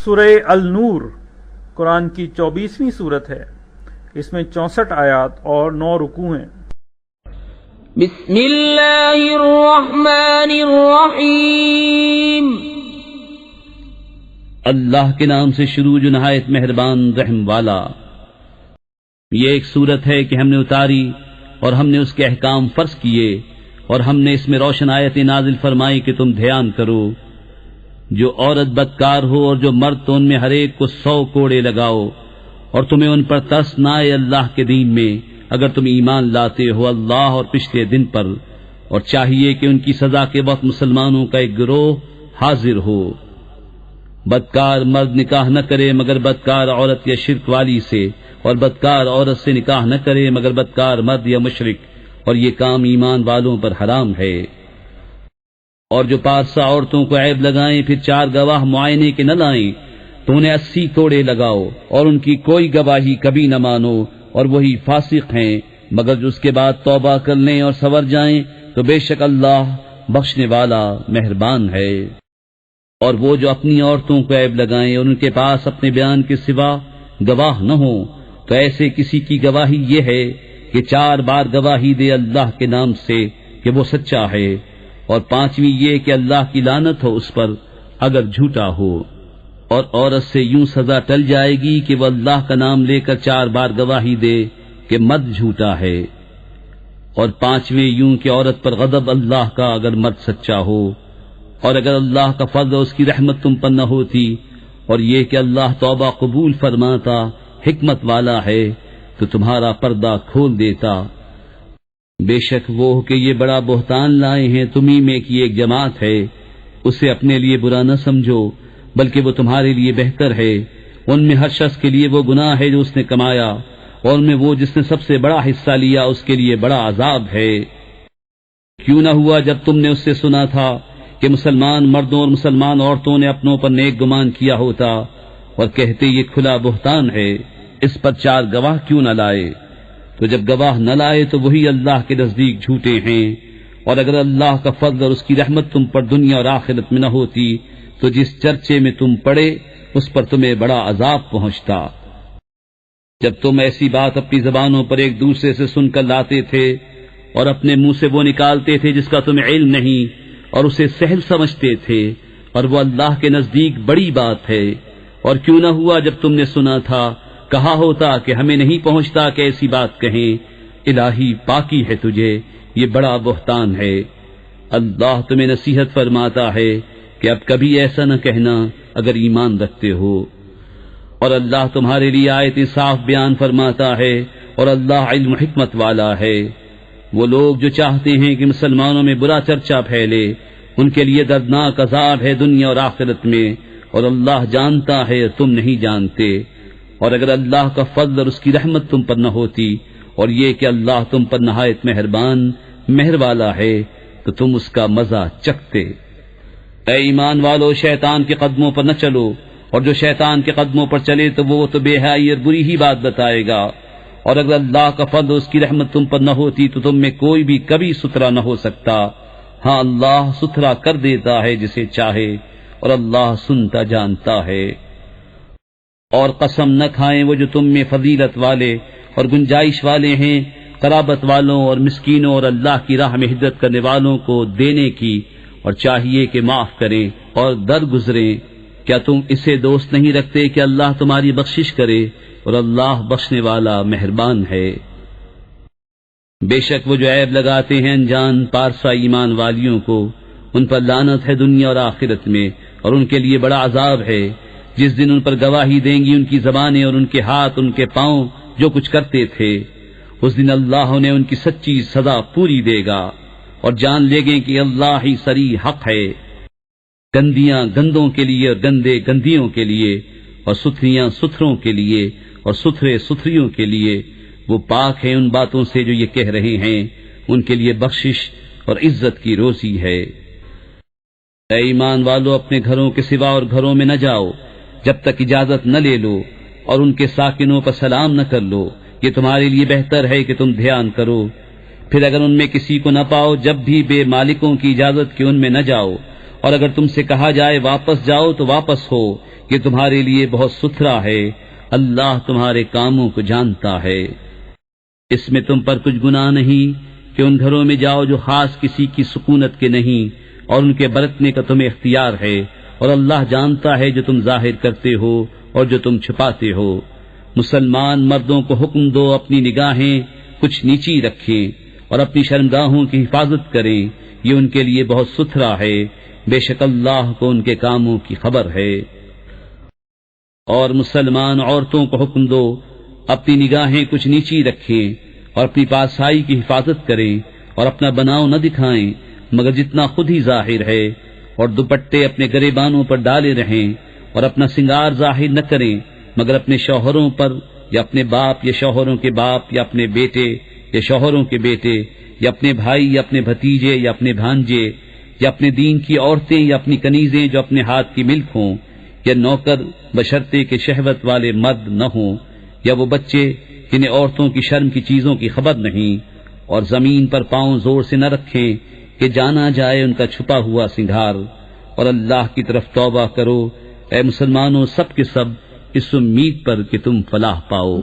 سورہ النور قرآن کی 24ویں سورت ہے۔ اس میں 64 آیات اور 9 رکوع ہیں۔ بسم اللہ الرحمن الرحیم۔ اللہ کے نام سے شروع جو نہایت مہربان رحم والا۔ یہ ایک سورت ہے کہ ہم نے اتاری اور ہم نے اس کے احکام فرض کیے اور ہم نے اس میں روشن آیتیں نازل فرمائی کہ تم دھیان کرو۔ جو عورت بدکار ہو اور جو مرد تو ان میں ہر ایک کو 100 کوڑے لگاؤ، اور تمہیں ان پر ترس نہ آئے اللہ کے دین میں اگر تم ایمان لاتے ہو اللہ اور پچھلے دن پر، اور چاہیے کہ ان کی سزا کے وقت مسلمانوں کا ایک گروہ حاضر ہو۔ بدکار مرد نکاح نہ کرے مگر بدکار عورت یا شرک والی سے، اور بدکار عورت سے نکاح نہ کرے مگر بدکار مرد یا مشرک، اور یہ کام ایمان والوں پر حرام ہے۔ اور جو پارسا عورتوں کو عیب لگائیں پھر 4 گواہ معائنے کے نہ لائیں تو انہیں 80 کوڑے لگاؤ، اور ان کی کوئی گواہی کبھی نہ مانو، اور وہی فاسق ہیں، مگر جو اس کے بعد توبہ کر لیں اور سنور جائیں تو بے شک اللہ بخشنے والا مہربان ہے۔ اور وہ جو اپنی عورتوں کو عیب لگائیں اور ان کے پاس اپنے بیان کے سوا گواہ نہ ہوں تو ایسے کسی کی گواہی یہ ہے کہ 4 بار گواہی دے اللہ کے نام سے کہ وہ سچا ہے، اور 5ویں یہ کہ اللہ کی لعنت ہو اس پر اگر جھوٹا ہو۔ اور عورت سے یوں سزا ٹل جائے گی کہ وہ اللہ کا نام لے کر 4 بار گواہی دے کہ مرد جھوٹا ہے، اور 5ویں یوں کہ عورت پر غضب اللہ کا اگر مرد سچا ہو، اور اگر اللہ کا فضل اور اس کی رحمت تم پر نہ ہوتی، اور یہ کہ اللہ توبہ قبول فرماتا حکمت والا ہے تو تمہارا پردہ کھول دیتا۔ بے شک وہ کہ یہ بڑا بہتان لائے ہیں تمہیں میں کی ایک جماعت ہے، اسے اپنے لیے برا نہ سمجھو بلکہ وہ تمہارے لیے بہتر ہے۔ ان میں ہر شخص کے لیے وہ گناہ ہے جو اس نے کمایا، اور ان میں وہ جس نے سب سے بڑا حصہ لیا اس کے لیے بڑا عذاب ہے۔ کیوں نہ ہوا جب تم نے اس سے سنا تھا کہ مسلمان مردوں اور مسلمان عورتوں نے اپنوں پر نیک گمان کیا ہوتا، اور کہتے یہ کھلا بہتان ہے، اس پر 4 گواہ کیوں نہ لائے؟ تو جب گواہ نہ لائے تو وہی اللہ کے نزدیک جھوٹے ہیں۔ اور اگر اللہ کا فضل اور اس کی رحمت تم پر دنیا اور آخرت میں نہ ہوتی تو جس چرچے میں تم پڑے اس پر تمہیں بڑا عذاب پہنچتا۔ جب تم ایسی بات اپنی زبانوں پر ایک دوسرے سے سن کر لاتے تھے اور اپنے منہ سے وہ نکالتے تھے جس کا تمہیں علم نہیں، اور اسے سہل سمجھتے تھے، اور وہ اللہ کے نزدیک بڑی بات ہے۔ اور کیوں نہ ہوا جب تم نے سنا تھا کہا ہوتا کہ ہمیں نہیں پہنچتا کہ ایسی بات کہیں، الہی پاکی ہے تجھے، یہ بڑا بہتان ہے۔ اللہ تمہیں نصیحت فرماتا ہے کہ اب کبھی ایسا نہ کہنا اگر ایمان رکھتے ہو۔ اور اللہ تمہارے لیے آیت صاف بیان فرماتا ہے، اور اللہ علم و حکمت والا ہے۔ وہ لوگ جو چاہتے ہیں کہ مسلمانوں میں برا چرچا پھیلے ان کے لیے دردناک عذاب ہے دنیا اور آخرت میں، اور اللہ جانتا ہے تم نہیں جانتے۔ اور اگر اللہ کا فضل اور اس کی رحمت تم پر نہ ہوتی، اور یہ کہ اللہ تم پر نہایت مہربان مہر والا ہے تو تم اس کا مزہ چکھتے۔ اے ایمان والو شیطان کے قدموں پر نہ چلو، اور جو شیطان کے قدموں پر چلے تو وہ تو بے حیائی اور بری ہی بات بتائے گا۔ اور اگر اللہ کا فضل اور اس کی رحمت تم پر نہ ہوتی تو تم میں کوئی بھی کبھی ستھرا نہ ہو سکتا۔ ہاں اللہ ستھرا کر دیتا ہے جسے چاہے، اور اللہ سنتا جانتا ہے۔ اور قسم نہ کھائیں وہ جو تم میں فضیلت والے اور گنجائش والے ہیں، قرابت والوں اور مسکینوں اور اللہ کی راہ میں ہجرت کرنے والوں کو دینے کی، اور چاہیے کہ معاف کریں اور درگزریں۔ کیا تم اسے دوست نہیں رکھتے کہ اللہ تمہاری بخشش کرے، اور اللہ بخشنے والا مہربان ہے۔ بے شک وہ جو عیب لگاتے ہیں انجان پارسا ایمان والیوں کو، ان پر لعنت ہے دنیا اور آخرت میں، اور ان کے لیے بڑا عذاب ہے۔ جس دن ان پر گواہی دیں گی ان کی زبانیں اور ان کے ہاتھ ان کے پاؤں جو کچھ کرتے تھے، اس دن اللہ انہیں ان کی سچی سزا پوری دے گا، اور جان لے گے کہ اللہ ہی سری حق ہے۔ گندیاں گندوں کے لیے اور گندے گندیوں کے لیے، اور ستھریاں ستھروں کے لیے اور ستھرے ستھریوں کے لیے، وہ پاک ہیں ان باتوں سے جو یہ کہہ رہے ہیں، ان کے لیے بخشش اور عزت کی روزی ہے۔ اے ایمان والو اپنے گھروں کے سوا اور گھروں میں نہ جاؤ جب تک اجازت نہ لے لو، اور ان کے ساکنوں پر سلام نہ کر لو، یہ تمہارے لیے بہتر ہے کہ تم دھیان کرو۔ پھر اگر ان میں کسی کو نہ پاؤ جب بھی بے مالکوں کی اجازت کے ان میں نہ جاؤ، اور اگر تم سے کہا جائے واپس جاؤ تو واپس ہو، یہ تمہارے لیے بہت ستھرا ہے، اللہ تمہارے کاموں کو جانتا ہے۔ اس میں تم پر کچھ گناہ نہیں کہ ان گھروں میں جاؤ جو خاص کسی کی سکونت کے نہیں، اور ان کے برتنے کا تمہیں اختیار ہے، اور اللہ جانتا ہے جو تم ظاہر کرتے ہو اور جو تم چھپاتے ہو۔ مسلمان مردوں کو حکم دو اپنی نگاہیں کچھ نیچی رکھیں اور اپنی شرمگاہوں کی حفاظت کریں، یہ ان کے لیے بہت ستھرا ہے، بے شک اللہ کو ان کے کاموں کی خبر ہے۔ اور مسلمان عورتوں کو حکم دو اپنی نگاہیں کچھ نیچی رکھیں اور اپنی پاسائی کی حفاظت کریں اور اپنا بناؤ نہ دکھائیں مگر جتنا خود ہی ظاہر ہے، اور دوپٹے اپنے گریبانوں پر ڈالے رہیں، اور اپنا سنگار ظاہر نہ کریں مگر اپنے شوہروں پر یا اپنے باپ یا شوہروں کے باپ یا اپنے بیٹے یا شوہروں کے بیٹے یا اپنے بھائی یا اپنے بھتیجے یا اپنے بھانجے یا اپنے دین کی عورتیں یا اپنی کنیزیں جو اپنے ہاتھ کی ملک ہوں، یا نوکر بشرطے کے شہوت والے مرد نہ ہوں، یا وہ بچے جنہیں عورتوں کی شرم کی چیزوں کی خبر نہیں، اور زمین پر پاؤں زور سے نہ رکھیں کہ جانا جائے ان کا چھپا ہوا سنگھار، اور اللہ کی طرف توبہ کرو اے مسلمانوں سب کے سب، اس امید پر کہ تم فلاح پاؤ۔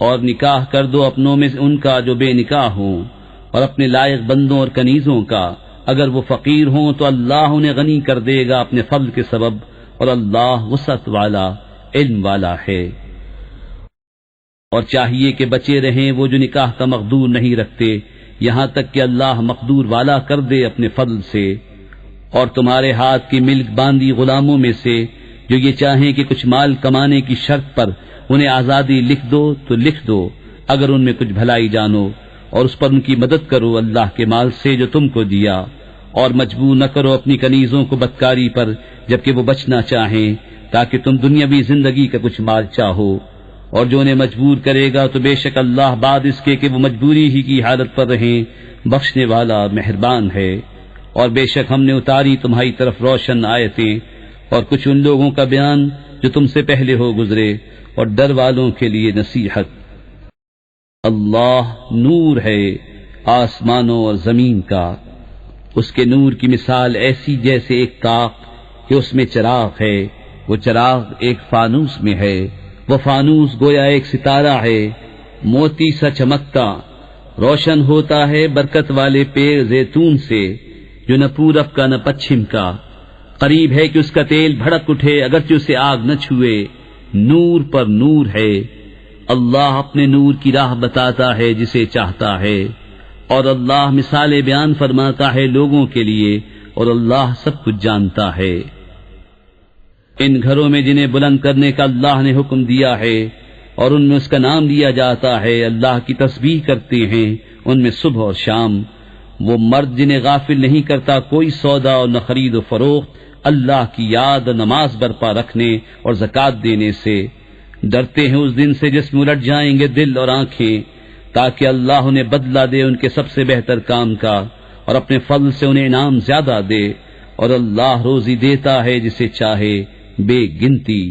اور نکاح کر دو اپنوں میں ان کا جو بے نکاح ہوں، اور اپنے لائق بندوں اور کنیزوں کا، اگر وہ فقیر ہوں تو اللہ انہیں غنی کر دے گا اپنے فضل کے سبب، اور اللہ وسعت والا علم والا ہے۔ اور چاہیے کہ بچے رہیں وہ جو نکاح کا مقدور نہیں رکھتے، یہاں تک کہ اللہ مقدور والا کر دے اپنے فضل سے۔ اور تمہارے ہاتھ کی ملک باندھی غلاموں میں سے جو یہ چاہیں کہ کچھ مال کمانے کی شرط پر انہیں آزادی لکھ دو تو لکھ دو، اگر ان میں کچھ بھلائی جانو، اور اس پر ان کی مدد کرو اللہ کے مال سے جو تم کو دیا، اور مجبور نہ کرو اپنی کنیزوں کو بدکاری پر جبکہ وہ بچنا چاہیں، تاکہ تم دنیاوی زندگی کا کچھ مال چاہو۔ اور جو انہیں مجبور کرے گا تو بے شک اللہ بعد اس کے کہ وہ مجبوری ہی کی حالت پر رہیں بخشنے والا مہربان ہے۔ اور بے شک ہم نے اتاری تمہاری طرف روشن آیتیں اور کچھ ان لوگوں کا بیان جو تم سے پہلے ہو گزرے، اور ڈر والوں کے لیے نصیحت۔ اللہ نور ہے آسمانوں اور زمین کا، اس کے نور کی مثال ایسی جیسے ایک طاق کہ اس میں چراغ ہے، وہ چراغ ایک فانوس میں ہے، وہ فانوس گویا ایک ستارہ ہے موتی سا چمکتا، روشن ہوتا ہے برکت والے پیڑ زیتون سے جو نہ پورب کا نہ پچھم کا، قریب ہے کہ اس کا تیل بھڑک اٹھے اگرچہ اسے آگ نہ چھوئے، نور پر نور ہے۔ اللہ اپنے نور کی راہ بتاتا ہے جسے چاہتا ہے، اور اللہ مثالیں بیان فرماتا ہے لوگوں کے لیے، اور اللہ سب کچھ جانتا ہے۔ ان گھروں میں جنہیں بلند کرنے کا اللہ نے حکم دیا ہے اور ان میں اس کا نام لیا جاتا ہے، اللہ کی تسبیح کرتے ہیں ان میں صبح اور شام، وہ مرد جنہیں غافل نہیں کرتا کوئی سودا اور نہ خرید و فروخت اللہ کی یاد اور نماز برپا رکھنے اور زکوٰۃ دینے سے، ڈرتے ہیں اس دن سے جس میں الٹ جائیں گے دل اور آنکھیں، تاکہ اللہ انہیں بدلہ دے ان کے سب سے بہتر کام کا، اور اپنے فضل سے انہیں انعام زیادہ دے، اور اللہ روزی دیتا ہے جسے چاہے بے گنتی۔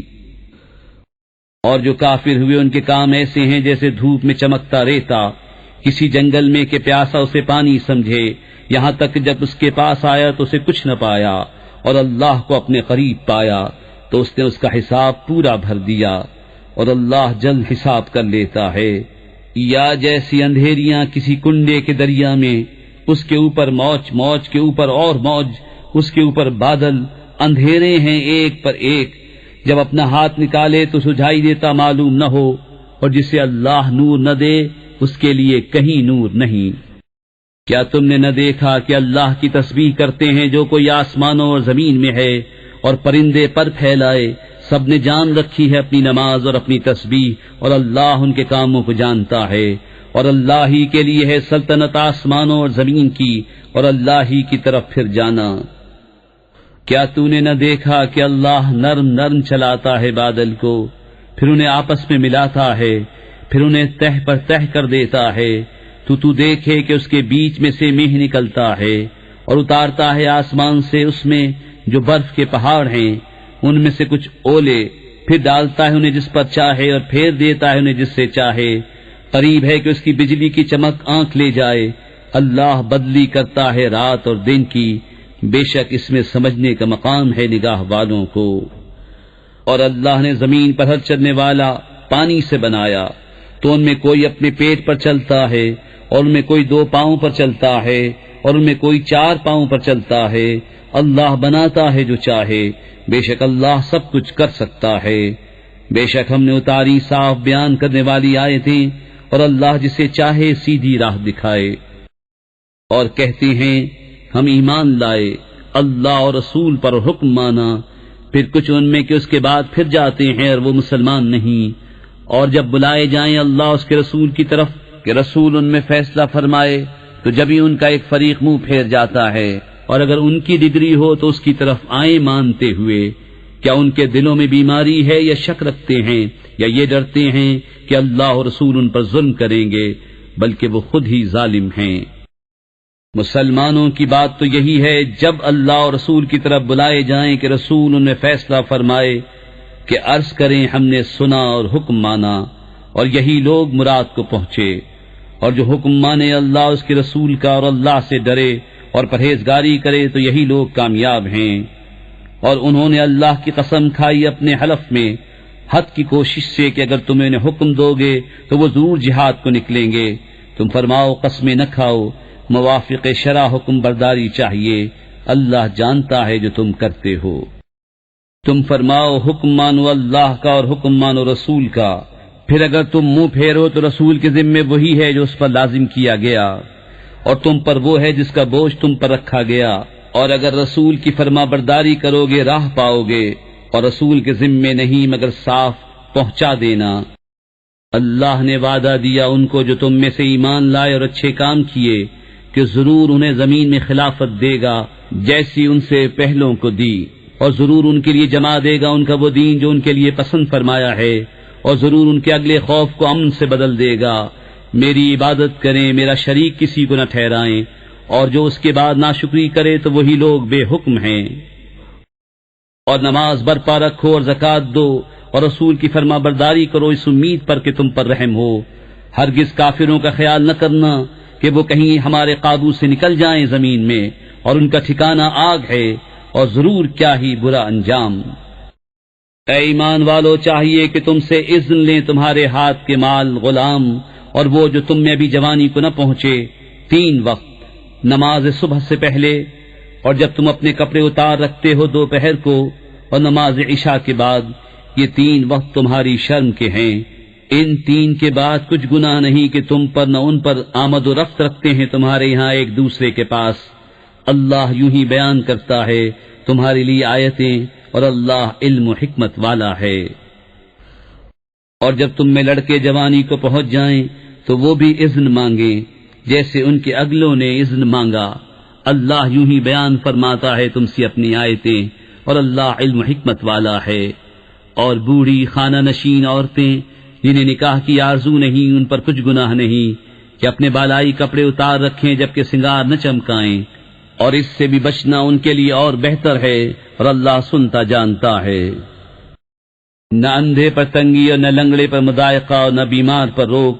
اور جو کافر ہوئے ان کے کام ایسے ہیں جیسے دھوپ میں چمکتا ریتا، کسی جنگل میں کہ پیاسا اسے پانی سمجھے، یہاں تک جب اس کے پاس آیا تو اسے کچھ نہ پایا، اور اللہ کو اپنے قریب پایا تو اس نے اس کا حساب پورا بھر دیا، اور اللہ جلد حساب کر لیتا ہے۔ یا جیسی اندھیریاں کسی کنڈے کے دریا میں، اس کے اوپر موج، موج کے اوپر اور موج، اس کے اوپر بادل، اندھیرے ہیں ایک پر ایک، جب اپنا ہاتھ نکالے تو سجھائی دیتا معلوم نہ ہو، اور جسے اللہ نور نہ دے اس کے لیے کہیں نور نہیں۔ کیا تم نے نہ دیکھا کہ اللہ کی تسبیح کرتے ہیں جو کوئی آسمانوں اور زمین میں ہے، اور پرندے پر پھیلائے، سب نے جان رکھی ہے اپنی نماز اور اپنی تسبیح، اور اللہ ان کے کاموں کو جانتا ہے، اور اللہ ہی کے لیے ہے سلطنت آسمانوں اور زمین کی، اور اللہ ہی کی طرف پھر جانا۔ کیا تو نے نہ دیکھا کہ اللہ نرم نرم چلاتا ہے بادل کو، پھر انہیں آپس میں ملاتا ہے، پھر انہیں تہ پر تہ کر دیتا ہے، تو دیکھے کہ اس کے بیچ میں سے میہ نکلتا ہے، اور اتارتا ہے آسمان سے اس میں جو برف کے پہاڑ ہیں، ان میں سے کچھ اولے، پھر ڈالتا ہے انہیں جس پر چاہے، اور پھیر دیتا ہے انہیں جس سے چاہے، قریب ہے کہ اس کی بجلی کی چمک آنکھ لے جائے، اللہ بدلی کرتا ہے رات اور دن کی، بے شک اس میں سمجھنے کا مقام ہے نگاہ والوں کو۔ اور اللہ نے زمین پر ہر چلنے والا پانی سے بنایا، تو ان میں کوئی اپنے پیٹ پر چلتا ہے، اور ان میں کوئی 2 پاؤں پر چلتا ہے، اور ان میں کوئی 4 پاؤں پر چلتا ہے۔ اللہ بناتا ہے جو چاہے، بے شک اللہ سب کچھ کر سکتا ہے۔ بے شک ہم نے اتاری صاف بیان کرنے والی آیتیں، اور اللہ جسے چاہے سیدھی راہ دکھائے۔ اور کہتے ہیں ہم ایمان لائے، اللہ اور رسول پر حکم مانا، پھر کچھ ان میں کہ اس کے بعد پھر جاتے ہیں اور وہ مسلمان نہیں، اور جب بلائے جائیں اللہ اس کے رسول کی طرف کہ رسول ان میں فیصلہ فرمائے، تو جب ہی ان کا ایک فریق منہ پھیر جاتا ہے، اور اگر ان کی ڈگری ہو تو اس کی طرف آئیں مانتے ہوئے۔ کیا ان کے دلوں میں بیماری ہے یا شک رکھتے ہیں، یا یہ ڈرتے ہیں کہ اللہ اور رسول ان پر ظلم کریں گے، بلکہ وہ خود ہی ظالم ہیں۔ مسلمانوں کی بات تو یہی ہے، جب اللہ اور رسول کی طرف بلائے جائیں کہ رسول ان میں فیصلہ فرمائے، کہ عرض کریں ہم نے سنا اور حکم مانا، اور یہی لوگ مراد کو پہنچے۔ اور جو حکم مانے اللہ اس کے رسول کا اور اللہ سے ڈرے اور پرہیزگاری کرے تو یہی لوگ کامیاب ہیں۔ اور انہوں نے اللہ کی قسم کھائی اپنے حلف میں حد کی کوشش سے کہ اگر تم انہیں حکم دو گے تو وہ ضرور جہاد کو نکلیں گے۔ تم فرماؤ قسمیں نہ کھاؤ، موافق شرع حکم برداری چاہیے، اللہ جانتا ہے جو تم کرتے ہو۔ تم فرماؤ حکم مانو اللہ کا اور حکم مانو رسول کا، پھر اگر تم منہ پھیرو تو رسول کے ذمے وہی ہے جو اس پر لازم کیا گیا، اور تم پر وہ ہے جس کا بوجھ تم پر رکھا گیا، اور اگر رسول کی فرما برداری کرو گے راہ پاؤ گے، اور رسول کے ذمے نہیں مگر صاف پہنچا دینا۔ اللہ نے وعدہ دیا ان کو جو تم میں سے ایمان لائے اور اچھے کام کیے کہ ضرور انہیں زمین میں خلافت دے گا جیسی ان سے پہلوں کو دی، اور ضرور ان کے لیے جما دے گا ان کا وہ دین جو ان کے لیے پسند فرمایا ہے، اور ضرور ان کے اگلے خوف کو امن سے بدل دے گا۔ میری عبادت کریں، میرا شریک کسی کو نہ ٹھہرائیں، اور جو اس کے بعد ناشکری کرے تو وہی لوگ بے حکم ہیں۔ اور نماز برپا رکھو اور زکوٰۃ دو اور رسول کی فرما برداری کرو اس امید پر کہ تم پر رحم ہو۔ ہرگز کافروں کا خیال نہ کرنا کہ وہ کہیں ہمارے قابو سے نکل جائیں زمین میں، اور ان کا ٹھکانہ آگ ہے، اور ضرور کیا ہی برا انجام۔ اے ایمان والو، چاہیے کہ تم سے اذن لیں تمہارے ہاتھ کے مال غلام اور وہ جو تم میں ابھی جوانی کو نہ پہنچے، 3 وقت نماز صبح سے پہلے، اور جب تم اپنے کپڑے اتار رکھتے ہو دوپہر کو، اور نماز عشاء کے بعد۔ یہ 3 وقت تمہاری شرم کے ہیں۔ ان 3 کے بعد کچھ گناہ نہیں کہ تم پر نہ ان پر آمد و رفت رکھتے ہیں تمہارے یہاں ایک دوسرے کے پاس۔ اللہ یوں ہی بیان کرتا ہے تمہارے لیے آیتیں، اور اللہ علم و حکمت والا ہے۔ اور جب تم میں لڑکے جوانی کو پہنچ جائیں تو وہ بھی اذن مانگیں جیسے ان کے اگلوں نے اذن مانگا۔ اللہ یوں ہی بیان فرماتا ہے تم سے اپنی آیتیں، اور اللہ علم و حکمت والا ہے۔ اور بوڑھی خانہ نشین عورتیں جنہیں نکاح کی آرزو نہیں، ان پر کچھ گناہ نہیں کہ اپنے بالائی کپڑے اتار رکھیں جبکہ سنگار نہ چمکائیں، اور اس سے بھی بچنا ان کے لیے اور بہتر ہے، اور اللہ سنتا جانتا ہے۔ نہ اندھے پر تنگی اور نہ لنگڑے پر مضائقہ اور نہ بیمار پر روک،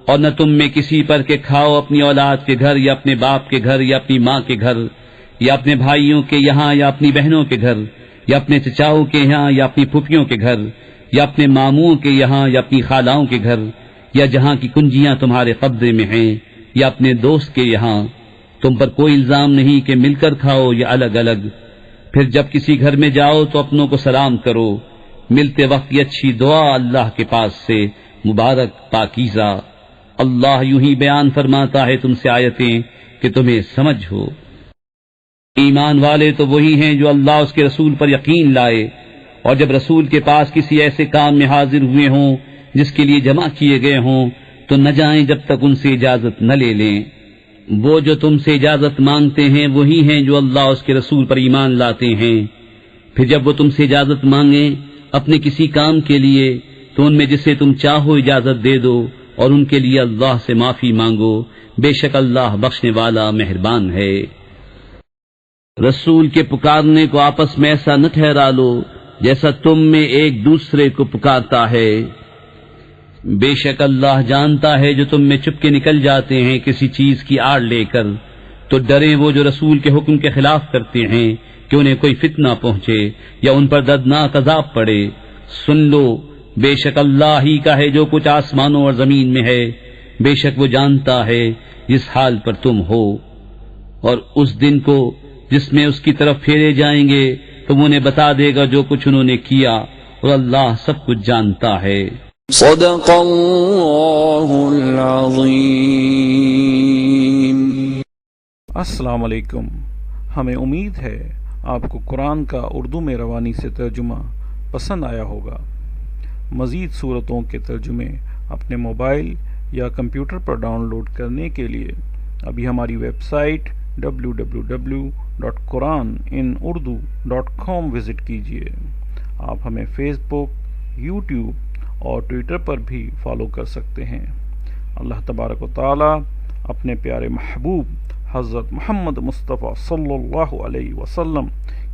اور نہ تم میں کسی پر کہ کھاؤ اپنی اولاد کے گھر یا اپنے باپ کے گھر یا اپنی ماں کے گھر یا اپنے بھائیوں کے یہاں یا اپنی بہنوں کے گھر یا اپنے چچاؤں کے یہاں یا اپنی پھوپھیوں کے گھر یا اپنے ماموں کے یہاں یا اپنی خالاؤں کے گھر یا جہاں کی کنجیاں تمہارے قبضے میں ہیں یا اپنے دوست کے یہاں۔ تم پر کوئی الزام نہیں کہ مل کر کھاؤ یا الگ الگ۔ پھر جب کسی گھر میں جاؤ تو اپنوں کو سلام کرو، ملتے وقت یہ اچھی دعا اللہ کے پاس سے، مبارک پاکیزہ۔ اللہ یوں ہی بیان فرماتا ہے تم سے آیتیں کہ تمہیں سمجھ ہو۔ ایمان والے تو وہی ہیں جو اللہ اس کے رسول پر یقین لائے، اور جب رسول کے پاس کسی ایسے کام میں حاضر ہوئے ہوں جس کے لیے جمع کیے گئے ہوں تو نہ جائیں جب تک ان سے اجازت نہ لے لیں۔ وہ جو تم سے اجازت مانگتے ہیں وہی ہیں جو اللہ اس کے رسول پر ایمان لاتے ہیں۔ پھر جب وہ تم سے اجازت مانگیں اپنے کسی کام کے لیے تو ان میں جسے تم چاہو اجازت دے دو، اور ان کے لیے اللہ سے معافی مانگو، بے شک اللہ بخشنے والا مہربان ہے۔ رسول کے پکارنے کو آپس میں ایسا نہ ٹھہرا لو جیسا تم میں ایک دوسرے کو پکارتا ہے، بے شک اللہ جانتا ہے جو تم میں چپ کے نکل جاتے ہیں کسی چیز کی آڑ لے کر، تو ڈریں وہ جو رسول کے حکم کے خلاف کرتے ہیں کہ انہیں کوئی فتنہ پہنچے یا ان پر دردناک عذاب پڑے۔ سن لو، بے شک اللہ ہی کا ہے جو کچھ آسمانوں اور زمین میں ہے، بے شک وہ جانتا ہے جس حال پر تم ہو۔ اور اس دن کو جس میں اس کی طرف پھیرے جائیں گے تو وہ انہیں بتا دے گا جو کچھ انہوں نے کیا، اور اللہ سب کچھ جانتا ہے۔ صدق اللہ العظیم۔ السلام علیکم۔ ہمیں امید ہے آپ کو قرآن کا اردو میں روانی سے ترجمہ پسند آیا ہوگا۔ مزید صورتوں کے ترجمے اپنے موبائل یا کمپیوٹر پر ڈاؤن لوڈ کرنے کے لیے ابھی ہماری ویب سائٹ www.quraninurdu.com وزٹ کیجیے۔ آپ ہمیں فیس بک، یوٹیوب اور ٹویٹر پر بھی فالو کر سکتے ہیں۔ اللہ تبارک و تعالی اپنے پیارے محبوب حضرت محمد مصطفیٰ صلی اللہ علیہ وسلم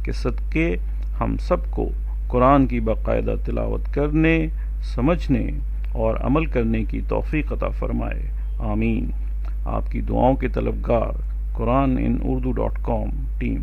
کے صدقے ہم سب کو قرآن کی باقاعدہ تلاوت کرنے، سمجھنے اور عمل کرنے کی توفیق عطا فرمائے، آمین۔ آپ کی دعاؤں کے طلبگار قرآن ان اردو .com ٹیم۔